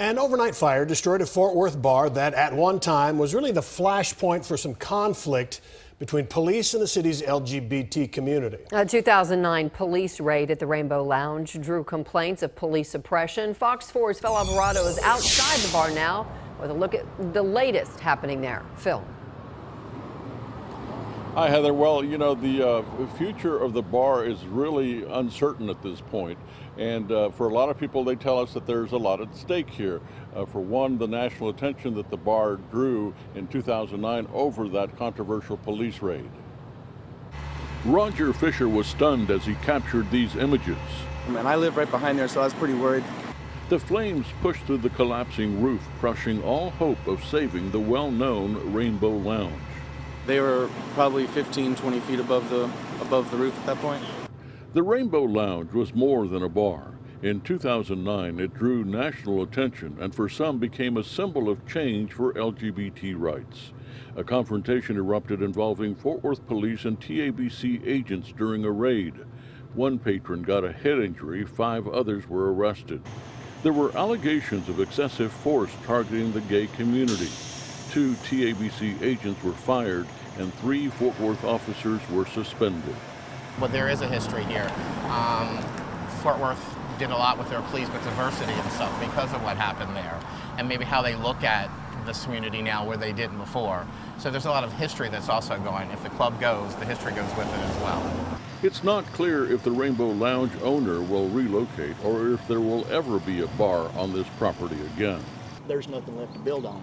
An overnight fire destroyed a Fort Worth bar that at one time was really the flashpoint for some conflict between police and the city's LGBT community. A 2009 police raid at the Rainbow Lounge drew complaints of police suppression. Fox 4's Phil Alvarado is outside the bar now with a look at the latest happening there. Phil. Hi, Heather. Well, you know, the future of the bar is really uncertain at this point. And for a lot of people, they tell us that there's a lot at stake here. For one, the national attention that the bar drew in 2009 over that controversial police raid. Roger Fisher was stunned as he captured these images. And I live right behind there, so I was pretty worried. The flames pushed through the collapsing roof, crushing all hope of saving the well-known Rainbow Lounge. They were probably 15, 20 feet above the roof at that point. The Rainbow Lounge was more than a bar. In 2009, it drew national attention and for some became a symbol of change for LGBT rights. A confrontation erupted involving Fort Worth police and TABC agents during a raid. One patron got a head injury, 5 others were arrested. There were allegations of excessive force targeting the gay community. 2 TABC agents were fired and 3 Fort Worth officers were suspended. Well, there is a history here. Fort Worth did a lot with their police with diversity and stuff because of what happened there, and maybe how they look at this community now where they didn't before. So there's a lot of history that's also going. If the club goes, the history goes with it as well. It's not clear if the Rainbow Lounge owner will relocate or if there will ever be a bar on this property again. There's nothing left to build on.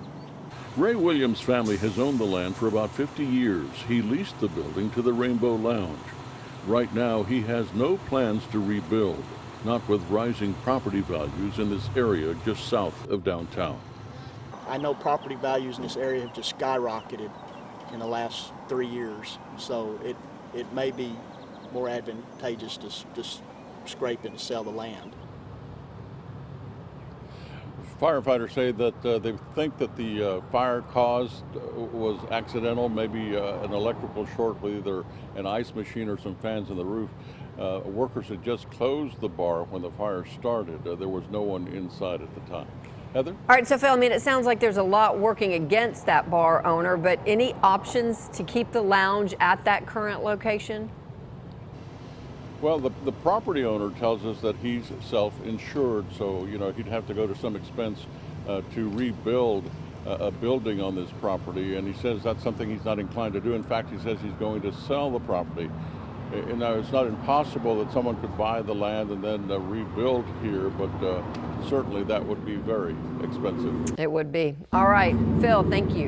Ray Williams' family has owned the land for about 50 years. He leased the building to the Rainbow Lounge. Right now, he has no plans to rebuild, not with rising property values in this area just south of downtown. I know property values in this area have just skyrocketed in the last 3 years, so it may be more advantageous to just scrape and sell the land. Firefighters say that they think that the fire caused was accidental, maybe an electrical short with either an ice machine or some fans in the roof. Workers had just closed the bar when the fire started. There was no one inside at the time. Heather? All right, so Phil, I mean, it sounds like there's a lot working against that bar owner, but any options to keep the lounge at that current location? Well, the property owner tells us that he's self-insured, so, you know, he'd have to go to some expense to rebuild a building on this property, and he says that's something he's not inclined to do. In fact, he says he's going to sell the property. And now, it's not impossible that someone could buy the land and then rebuild here, but certainly that would be very expensive. It would be. All right, Phil, thank you.